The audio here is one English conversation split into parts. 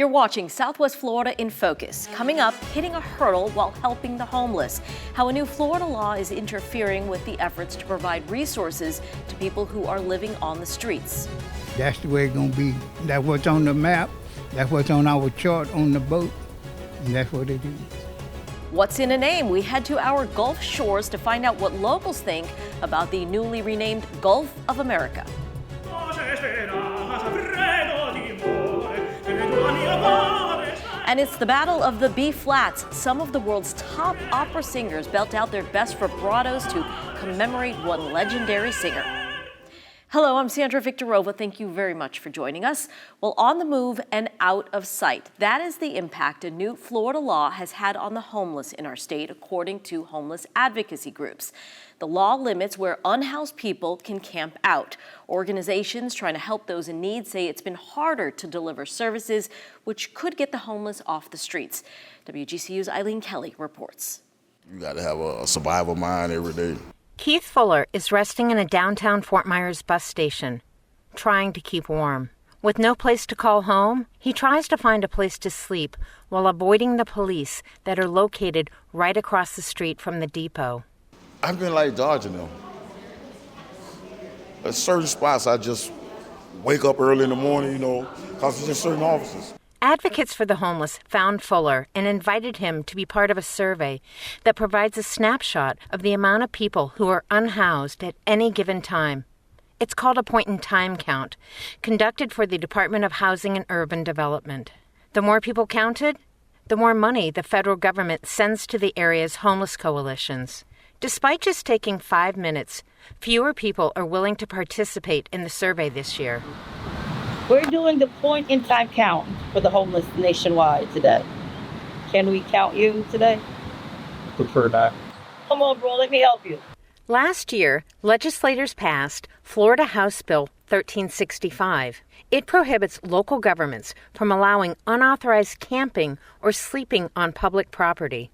You're watching Southwest Florida in Focus. Coming up, hitting a hurdle while helping the homeless. How a new Florida law is interfering with the efforts to provide resources to people who are living on the streets. That's the way it's going to be. That's what's on the map. That's what's on our chart on the boat. And that's what it is. What's in a name? We head to our Gulf shores to find out what locals think about the newly renamed Gulf of America. And it's the Battle of the B Flats. Some of the world's top opera singers belt out their best vibratos to commemorate one legendary singer. Hello, I'm Sandra Victorova. Thank you very much for joining us. Well, on the move and out of sight, that is the impact a new Florida law has had on the homeless in our state, according to homeless advocacy groups. The law limits where unhoused people can camp out. Organizations trying to help those in need say it's been harder to deliver services, which could get the homeless off the streets. WGCU's Eileen Kelley reports. You got to have a survival mind every day. Keith Fuller is resting in a downtown Fort Myers bus station, trying to keep warm. With no place to call home, he tries to find a place to sleep while avoiding the police that are located right across the street from the depot. I've been like dodging them. At certain spots, I just wake up early in the morning, because it's just certain offices. Advocates for the homeless found Fuller and invited him to be part of a survey that provides a snapshot of the amount of people who are unhoused at any given time. It's called a point-in-time count, conducted for the Department of Housing and Urban Development. The more people counted, the more money the federal government sends to the area's homeless coalitions. Despite just taking 5 minutes, fewer people are willing to participate in the survey this year. We're doing the point-in-time count for the homeless nationwide today. Can we count you today? Prefer not. Come on, bro, let me help you. Last year, legislators passed Florida House Bill 1365. It prohibits local governments from allowing unauthorized camping or sleeping on public property.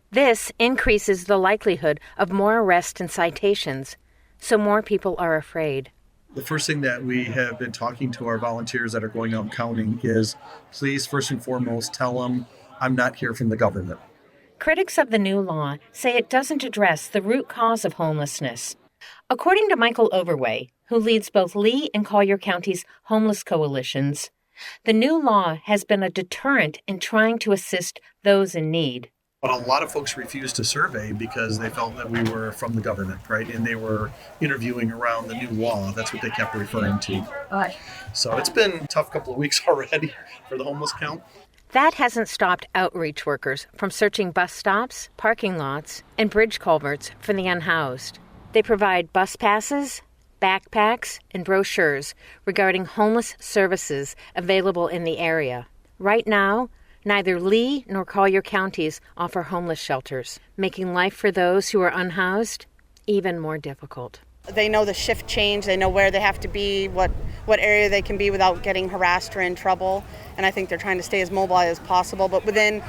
This increases the likelihood of more arrests and citations, so more people are afraid. The first thing that we have been talking to our volunteers that are going out and counting is, please, first and foremost, tell them I'm not here from the government. Critics of the new law say it doesn't address the root cause of homelessness. According to Michael Overway, who leads both Lee and Collier County's homeless coalitions, the new law has been a deterrent in trying to assist those in need. But a lot of folks refused to survey because they felt that we were from the government, right? And they were interviewing around the new law. That's what they kept referring to. So it's been a tough couple of weeks already for the homeless count. That hasn't stopped outreach workers from searching bus stops, parking lots, and bridge culverts for the unhoused. They provide bus passes, backpacks, and brochures regarding homeless services available in the area. Right now, neither Lee nor Collier counties offer homeless shelters, making life for those who are unhoused even more difficult. They know the shift change, they know where they have to be, what area they can be without getting harassed or in trouble. And I think they're trying to stay as mobile as possible, but within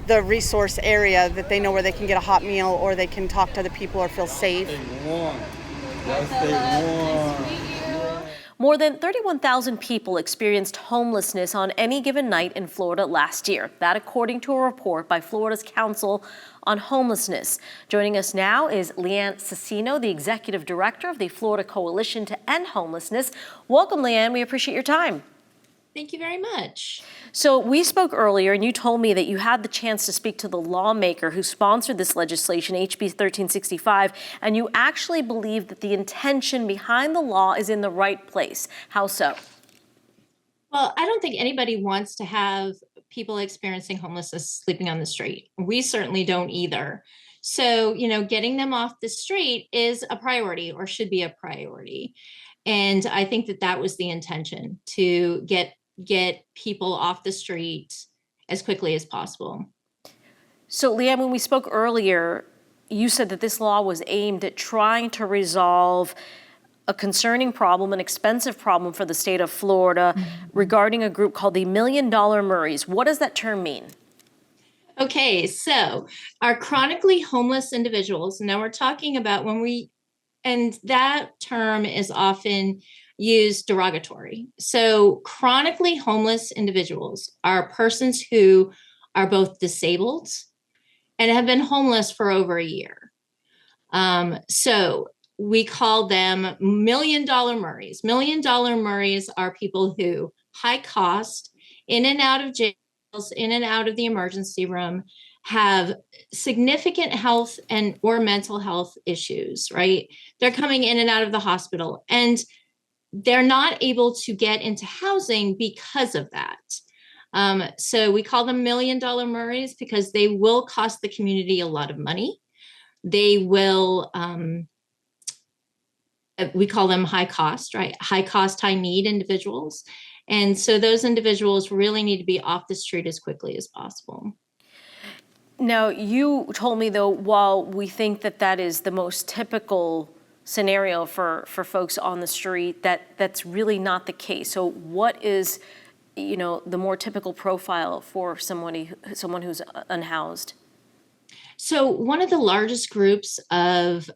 the resource area that they know where they can get a hot meal or they can talk to other people or feel safe. More than 31,000 people experienced homelessness on any given night in Florida last year. That according to a report by Florida's Council on Homelessness. Joining us now is Leanne Sacino, the Executive Director of the Florida Coalition to End Homelessness. Welcome, Leanne. We appreciate your time. Thank you very much. So we spoke earlier and you told me that you had the chance to speak to the lawmaker who sponsored this legislation, HB 1365, and you actually believe that the intention behind the law is in the right place. How so? Well, I don't think anybody wants to have people experiencing homelessness sleeping on the street. We certainly don't either. So, getting them off the street is a priority or should be a priority. And I think that was the intention, to get people off the street as quickly as possible. So, Leanne, when we spoke earlier, you said that this law was aimed at trying to resolve a concerning problem, an expensive problem for the state of Florida, regarding a group called the $1 Million Murrays. What does that term mean? Okay, so our chronically homeless individuals, now we're talking about and that term is often used derogatory. So chronically homeless individuals are persons who are both disabled and have been homeless for over a year. So we call them $1 million Murrays. $1 million Murrays are people who high cost, in and out of jails, in and out of the emergency room, have significant health and or mental health issues, right? They're coming in and out of the hospital, and they're not able to get into housing because of that. So we call them $1 million Murrays because they will cost the community a lot of money. They will, we call them high cost, right? High cost, high need individuals. And so those individuals really need to be off the street as quickly as possible. Now, you told me, though, while we think that that is the most typical scenario for folks on the street, that's really not the case. So what is, the more typical profile for someone who's unhoused? So one of the largest groups of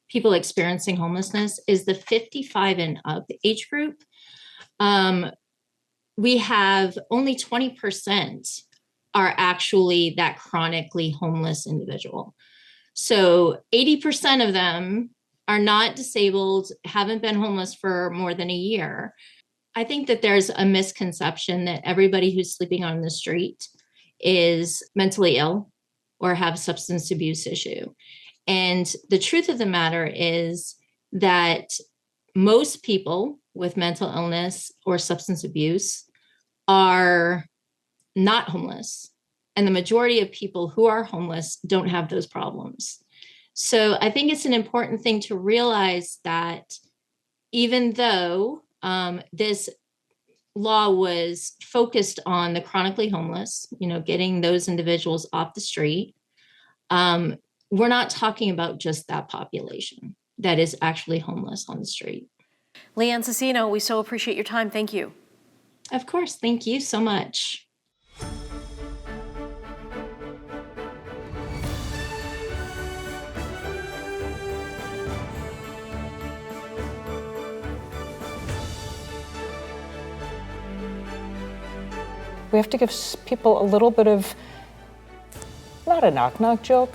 people experiencing homelessness is the 55 and up age group. We have only 20% are actually that chronically homeless individual. So 80% of them are not disabled, haven't been homeless for more than a year. I think that there's a misconception that everybody who's sleeping on the street is mentally ill or have a substance abuse issue. And the truth of the matter is that most people with mental illness or substance abuse are not homeless. And the majority of people who are homeless don't have those problems. So I think it's an important thing to realize that even though this law was focused on the chronically homeless, getting those individuals off the street, we're not talking about just that population that is actually homeless on the street. Leanne Sacino, we so appreciate your time. Thank you. Of course. Thank you so much. We have to give people a little bit of, not a knock-knock joke,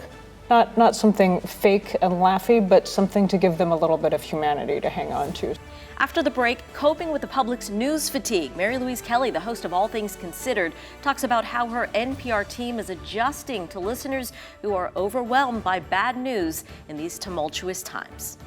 not something fake and laughy, but something to give them a little bit of humanity to hang on to. After the break, coping with the public's news fatigue. Louise Kelley, the host of All Things Considered, talks about how her NPR team is adjusting to listeners who are overwhelmed by bad news in these tumultuous times.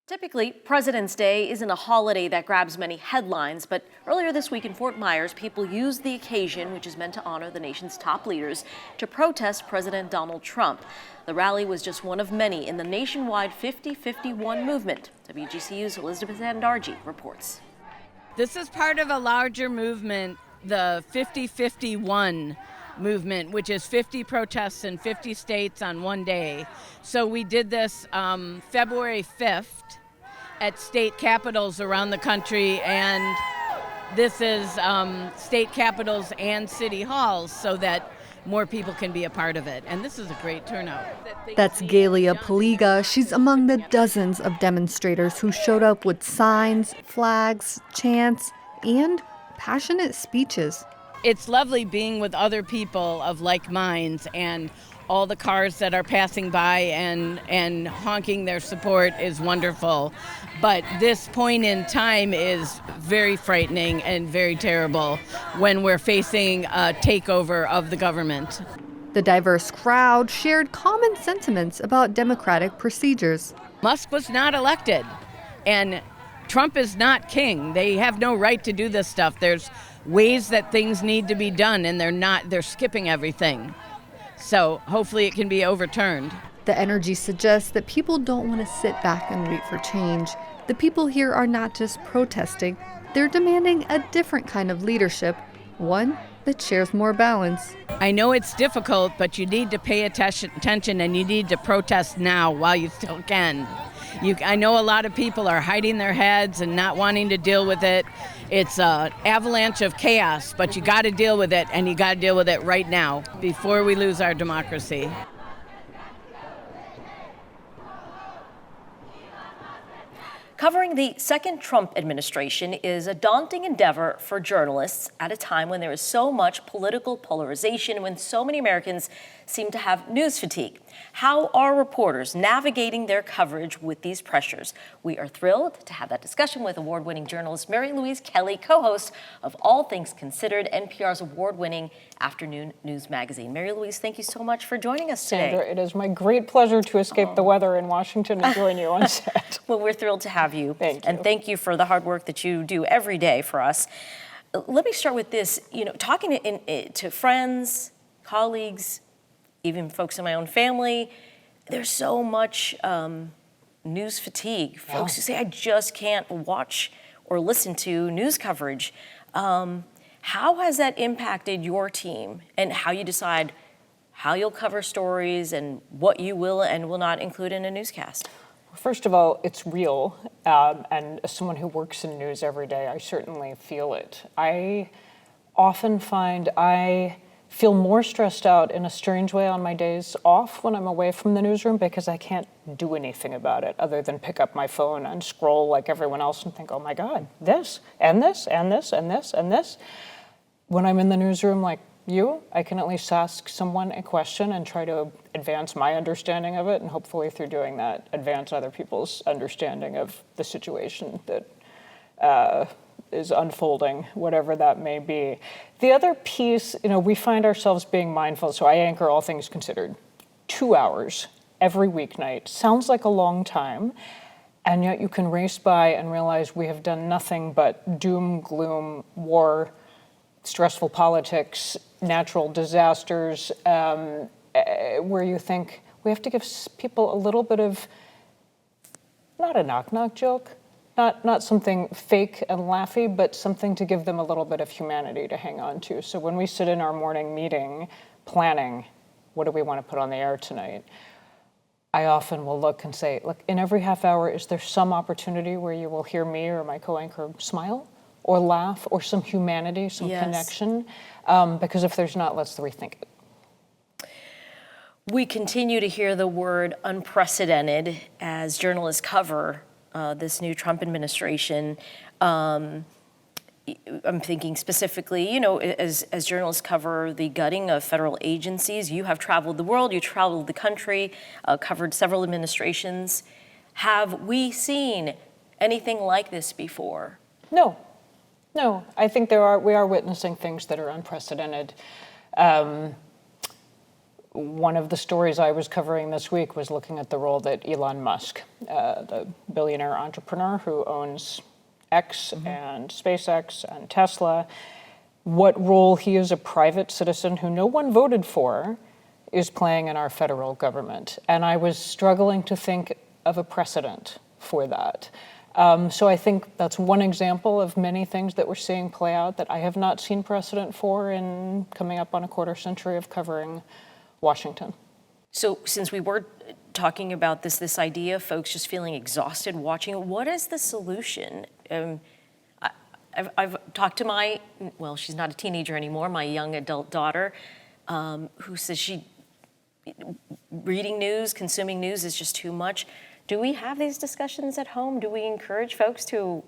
Typically, President's Day isn't a holiday that grabs many headlines, but earlier this week in Fort Myers, people used the occasion, which is meant to honor the nation's top leaders, to protest President Donald Trump. The rally was just one of many in the nationwide 50-51 movement. WGCU's Elizabeth Andarji reports. This is part of a larger movement, the 50-51 movement, which is 50 protests in 50 states on one day. So we did this February 5th at state capitals around the country, and this is state capitals and city halls so that more people can be a part of it. And this is a great turnout. That's Galia Paliga. She's among the dozens of demonstrators who showed up with signs, flags, chants, and passionate speeches. It's lovely being with other people of like minds, and all the cars that are passing by and honking their support is wonderful. But this point in time is very frightening and very terrible when we're facing a takeover of the government. The diverse crowd shared common sentiments about democratic procedures. Musk was not elected, and Trump is not king. They have no right to do this stuff. There's ways that things need to be done, and they're skipping everything. So hopefully it can be overturned. The energy suggests that people don't want to sit back and wait for change. The people here are not just protesting, they're demanding a different kind of leadership, one that shares more balance. I know it's difficult, but you need to pay attention, and you need to protest now while you still can. I know a lot of people are hiding their heads and not wanting to deal with it. It's an avalanche of chaos, but you got to deal with it, and you got to deal with it right now before we lose our democracy. Covering the second Trump administration is a daunting endeavor for journalists at a time when there is so much political polarization and when so many Americans seem to have news fatigue. How are reporters navigating their coverage with these pressures? We are thrilled to have that discussion with award-winning journalist Louise Kelley, co-host of All Things Considered, NPR's award-winning afternoon news magazine. Louise, thank you so much for joining us today. Sandra, it is my great pleasure to escape the weather in Washington and join you on set. Well, we're thrilled to have you. Thank you. And thank you for the hard work that you do every day for us. Let me start with this. Talking to friends, colleagues, even folks in my own family, there's so much news fatigue. Folks who say, I just can't watch or listen to news coverage. How has that impacted your team and how you decide how you'll cover stories and what you will and will not include in a newscast? First of all, it's real, and as someone who works in news every day, I certainly feel it. I often find I feel more stressed out in a strange way on my days off when I'm away from the newsroom because I can't do anything about it other than pick up my phone and scroll like everyone else and think, oh my God, this, and this, and this, and this, and this. When I'm in the newsroom like you, I can at least ask someone a question and try to advance my understanding of it, and hopefully through doing that, advance other people's understanding of the situation that is unfolding, whatever that may be. The other piece, we find ourselves being mindful, so I anchor All Things Considered, 2 hours every weeknight. Sounds like a long time, and yet you can race by and realize we have done nothing but doom, gloom, war, stressful politics, natural disasters, where you think we have to give people a little bit of, not a knock-knock joke, not something fake and laughy, but something to give them a little bit of humanity to hang on to. So when we sit in our morning meeting planning, what do we want to put on the air tonight? I often will look and say, look, in every half hour, is there some opportunity where you will hear me or my co-anchor smile or laugh or some humanity, some connection? Because if there's not, let's rethink it. We continue to hear the word unprecedented as journalists cover this new Trump administration. I'm thinking specifically, as journalists cover the gutting of federal agencies. You have traveled the world, you traveled the country, covered several administrations. Have we seen anything like this before? No, I think we are witnessing things that are unprecedented. One of the stories I was covering this week was looking at the role that Elon Musk, the billionaire entrepreneur who owns X and SpaceX and Tesla, what role he as a private citizen who no one voted for is playing in our federal government. And I was struggling to think of a precedent for that. So I think that's one example of many things that we're seeing play out that I have not seen precedent for in coming up on a quarter century of covering Washington. So since we were talking about this idea of folks just feeling exhausted watching, what is the solution? I've talked to she's not a teenager anymore, my young adult daughter, who says reading news, consuming news is just too much. Do we have these discussions at home? Do we encourage folks to,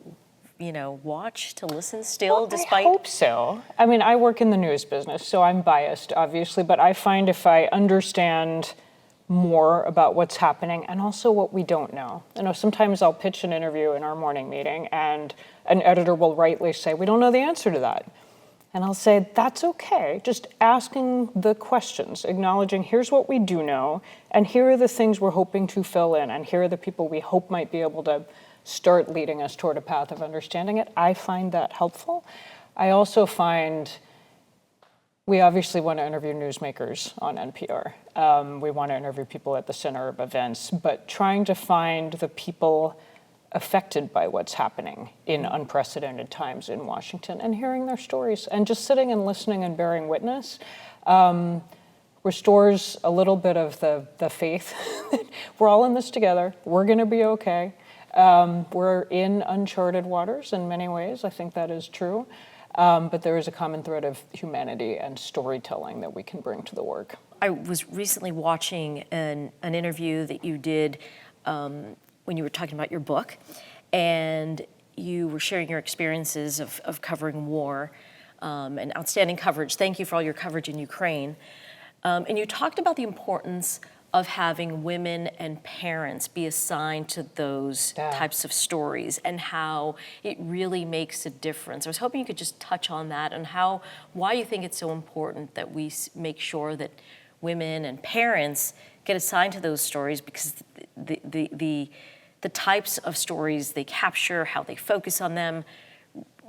watch, to listen still, despite? I hope so. I mean, I work in the news business, so I'm biased, obviously, but I find if I understand more about what's happening and also what we don't know. Sometimes I'll pitch an interview in our morning meeting and an editor will rightly say, we don't know the answer to that. And I'll say, that's okay, just asking the questions, acknowledging here's what we do know, and here are the things we're hoping to fill in, and here are the people we hope might be able to start leading us toward a path of understanding it. I find that helpful. I also find we obviously want to interview newsmakers on NPR. We want to interview people at the center of events, but trying to find the people affected by what's happening in unprecedented times in Washington and hearing their stories and just sitting and listening and bearing witness restores a little bit of the faith. We're all in this together. We're going to be okay. We're in uncharted waters in many ways. I think that is true. But there is a common thread of humanity and storytelling that we can bring to the work. I was recently watching an interview that you did when you were talking about your book, and you were sharing your experiences of covering war and outstanding coverage. Thank you for all your coverage in Ukraine. And you talked about the importance of having women and parents be assigned to those types of stories and how it really makes a difference. I was hoping you could just touch on that and why you think it's so important that we make sure that women and parents get assigned to those stories, because the types of stories they capture, how they focus on them,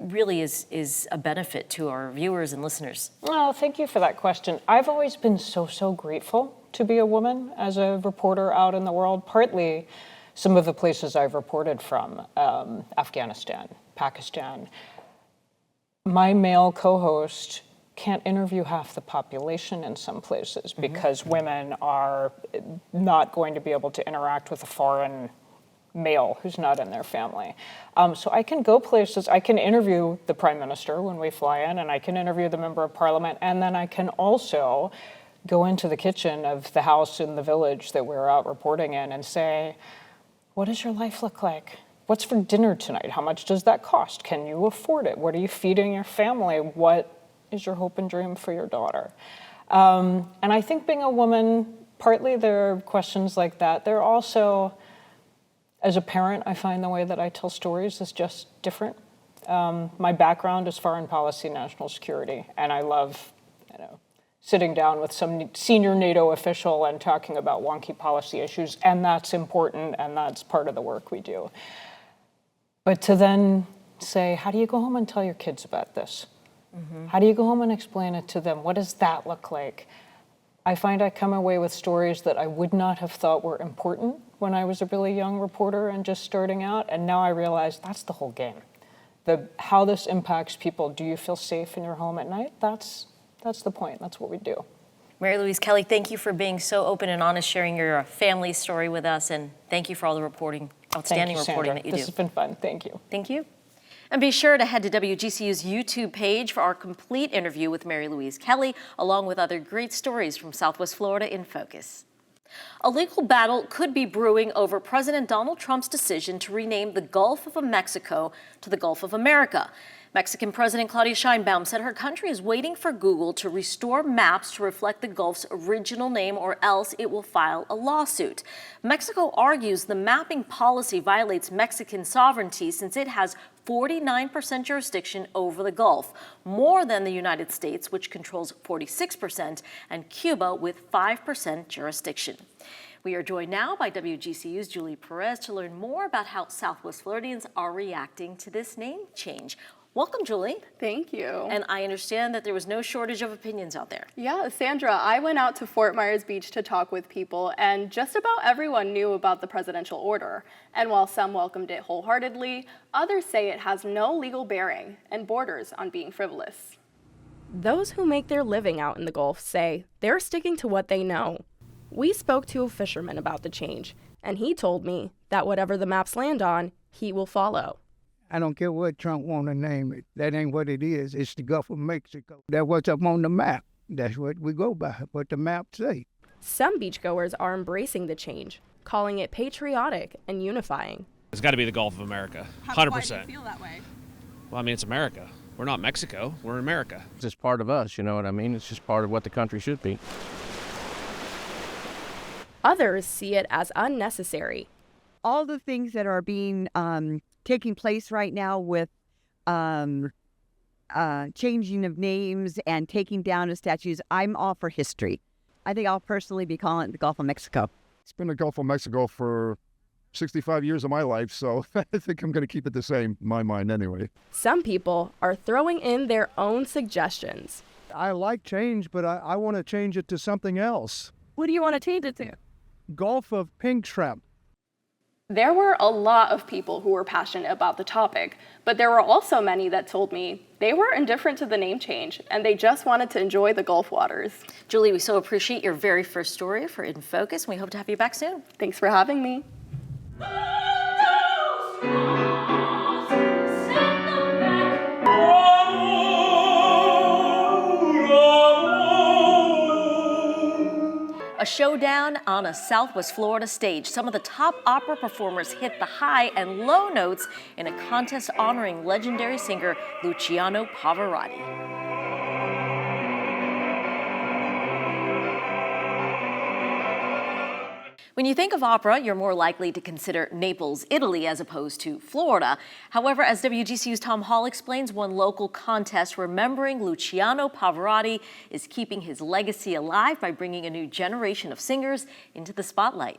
really is a benefit to our viewers and listeners. Well, thank you for that question. I've always been so grateful to be a woman as a reporter out in the world, partly some of the places I've reported from, Afghanistan, Pakistan. My male co-host can't interview half the population in some places because women are not going to be able to interact with a foreign male who's not in their family. So I can go places, I can interview the prime minister when we fly in, and I can interview the member of parliament, and then I can also go into the kitchen of the house in the village that we're out reporting in and say, what does your life look like? What's for dinner tonight? How much does that cost? Can you afford it? What are you feeding your family? What is your hope and dream for your daughter? And I think being a woman, partly there are questions like that. There are also, as a parent, I find the way that I tell stories is just different. My background is foreign policy, national security, and I love, sitting down with some senior NATO official and talking about wonky policy issues, and that's important, and that's part of the work we do. But to then say, how do you go home and tell your kids about this? How do you go home and explain it to them? What does that look like? I find I come away with stories that I would not have thought were important when I was a really young reporter and just starting out, and now I realize that's the whole game. How this impacts people. Do you feel safe in your home at night? That's the point. That's what we do. Mary Louise Kelley, thank you for being so open and honest, sharing your family story with us, and thank you for all the outstanding reporting that you do. This has been fun. Thank you. Thank you. And be sure to head to WGCU's YouTube page for our complete interview with Mary Louise Kelley, along with other great stories from Southwest Florida in focus. A legal battle could be brewing over President Donald Trump's decision to rename the Gulf of Mexico to the Gulf of America. Mexican President Claudia Sheinbaum said her country is waiting for Google to restore maps to reflect the Gulf's original name, or else it will file a lawsuit. Mexico argues the mapping policy violates Mexican sovereignty since it has 49% jurisdiction over the Gulf, more than the United States, which controls 46%, and Cuba with 5% jurisdiction. We are joined now by WGCU's Julie Perez to learn more about how Southwest Floridians are reacting to this name change. Welcome, Julie. Thank you. And I understand that there was no shortage of opinions out there. Yeah, Sandra, I went out to Fort Myers Beach to talk with people, and just about everyone knew about the presidential order. And while some welcomed it wholeheartedly, others say it has no legal bearing and borders on being frivolous. Those who make their living out in the Gulf say they're sticking to what they know. We spoke to a fisherman about the change, and he told me that whatever the maps land on, he will follow. I don't care what Trump want to name it. That ain't what it is. It's the Gulf of Mexico. That's what's up on the map. That's what we go by, what the map say. Some beachgoers are embracing the change, calling it patriotic and unifying. It's got to be the Gulf of America, 100%. Why do you feel that way? Well, I mean, it's America. We're not Mexico. We're America. It's just part of us, you know what I mean? It's just part of what the country should be. Others see it as unnecessary. All the things that are being taking place right now with changing of names and taking down of statues, I'm all for history. I think I'll personally be calling it the Gulf of Mexico. It's been the Gulf of Mexico for 65 years of my life, so I think I'm going to keep it the same in my mind anyway. Some people are throwing in their own suggestions. I like change, but I want to change it to something else. What do you want to change it to? Gulf of Pink Shrimp. There were a lot of people who were passionate about the topic, but there were also many that told me they were indifferent to the name change and they just wanted to enjoy the Gulf waters. Julie, we so appreciate your very first story for In Focus, and we hope to have you back soon. Thanks for having me. A showdown on a Southwest Florida stage. Some of the top opera performers hit the high and low notes in a contest honoring legendary singer Luciano Pavarotti. When you think of opera, you're more likely to consider Naples, Italy, as opposed to Florida. However, as WGCU's Tom Hall explains, one local contest remembering Luciano Pavarotti is keeping his legacy alive by bringing a new generation of singers into the spotlight.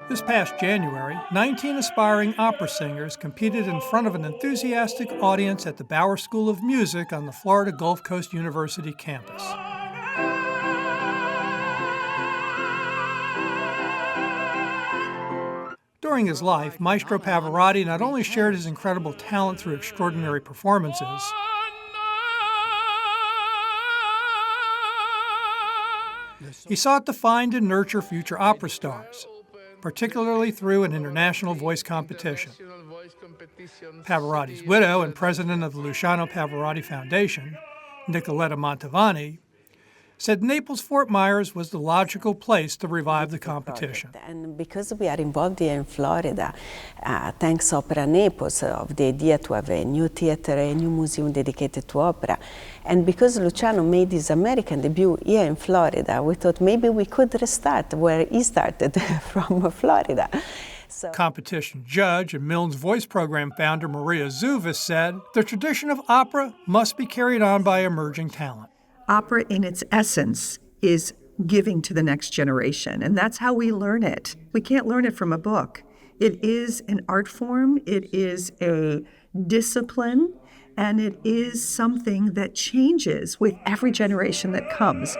This past January, 19 aspiring opera singers competed in front of an enthusiastic audience at the Bauer School of Music on the Florida Gulf Coast University campus. During his life, Maestro Pavarotti not only shared his incredible talent through extraordinary performances, he sought to find and nurture future opera stars, particularly through an international voice competition. Pavarotti's widow and president of the Luciano Pavarotti Foundation, Nicoletta Montavani, said Naples-Fort Myers was the logical place to revive the competition. And because we are involved here in Florida, thanks Opera Naples of the idea to have a new theater, a new museum dedicated to opera. And because Luciano made his American debut here in Florida, we thought maybe we could restart where he started, from Florida. Competition judge and Milne's Voice Program founder Maria Zuvis said the tradition of opera must be carried on by emerging talent. Opera in its essence is giving to the next generation, and that's how we learn it. We can't learn it from a book. It is an art form, it is a discipline, and it is something that changes with every generation that comes.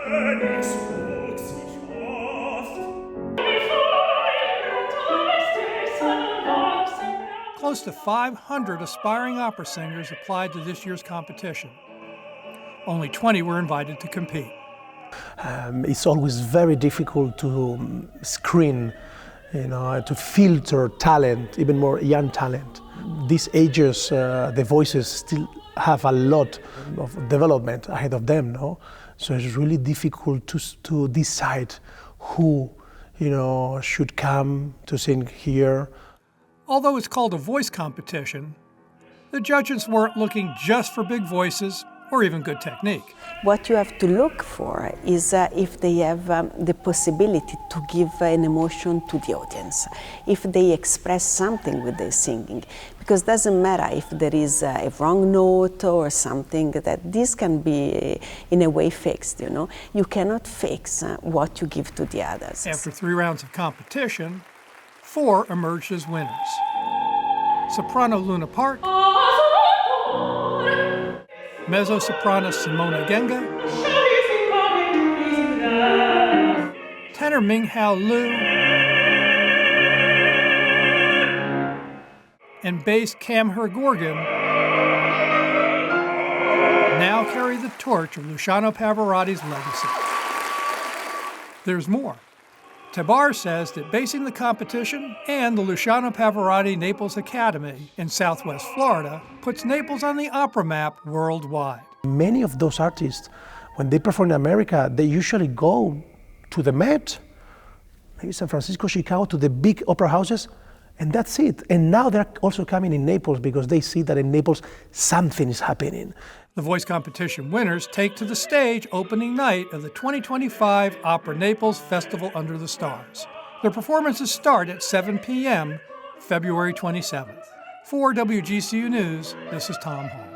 Close to 500 aspiring opera singers applied to this year's competition. Only 20 were invited to compete. It's always very difficult to screen, to filter talent, even more young talent. These ages, the voices still have a lot of development ahead of them, no? So it's really difficult to decide who, should come to sing here. Although it's called a voice competition, the judges weren't looking just for big voices or even good technique. What you have to look for is if they have the possibility to give an emotion to the audience, if they express something with their singing, because it doesn't matter if there is a wrong note or something, that this can be in a way fixed, You cannot fix what you give to the others. After 3 rounds of competition, 4 emerged as winners. Soprano Luna Park, mezzo-soprano Simona Genga, tenor Minghao Liu, and bass Cam Hergorgan now carry the torch of Luciano Pavarotti's legacy. There's more. Tabar says that basing the competition and the Luciano Pavarotti Naples Academy in Southwest Florida puts Naples on the opera map worldwide. Many of those artists, when they perform in America, they usually go to the Met, maybe San Francisco, Chicago, to the big opera houses, and that's it. And now they're also coming in Naples because they see that in Naples something is happening. The voice competition winners take to the stage opening night of the 2025 Opera Naples Festival Under the Stars. Their performances start at 7 p.m. February 27th. For WGCU News, this is Tom Hall.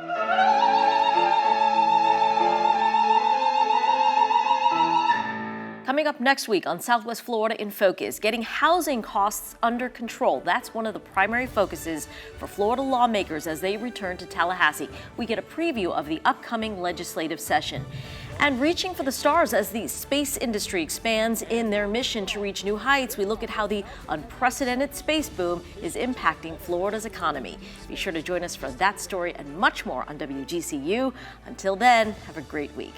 Coming up next week on Southwest Florida in Focus, getting housing costs under control. That's one of the primary focuses for Florida lawmakers as they return to Tallahassee. We get a preview of the upcoming legislative session. And reaching for the stars as the space industry expands in their mission to reach new heights, we look at how the unprecedented space boom is impacting Florida's economy. Be sure to join us for that story and much more on WGCU. Until then, have a great week.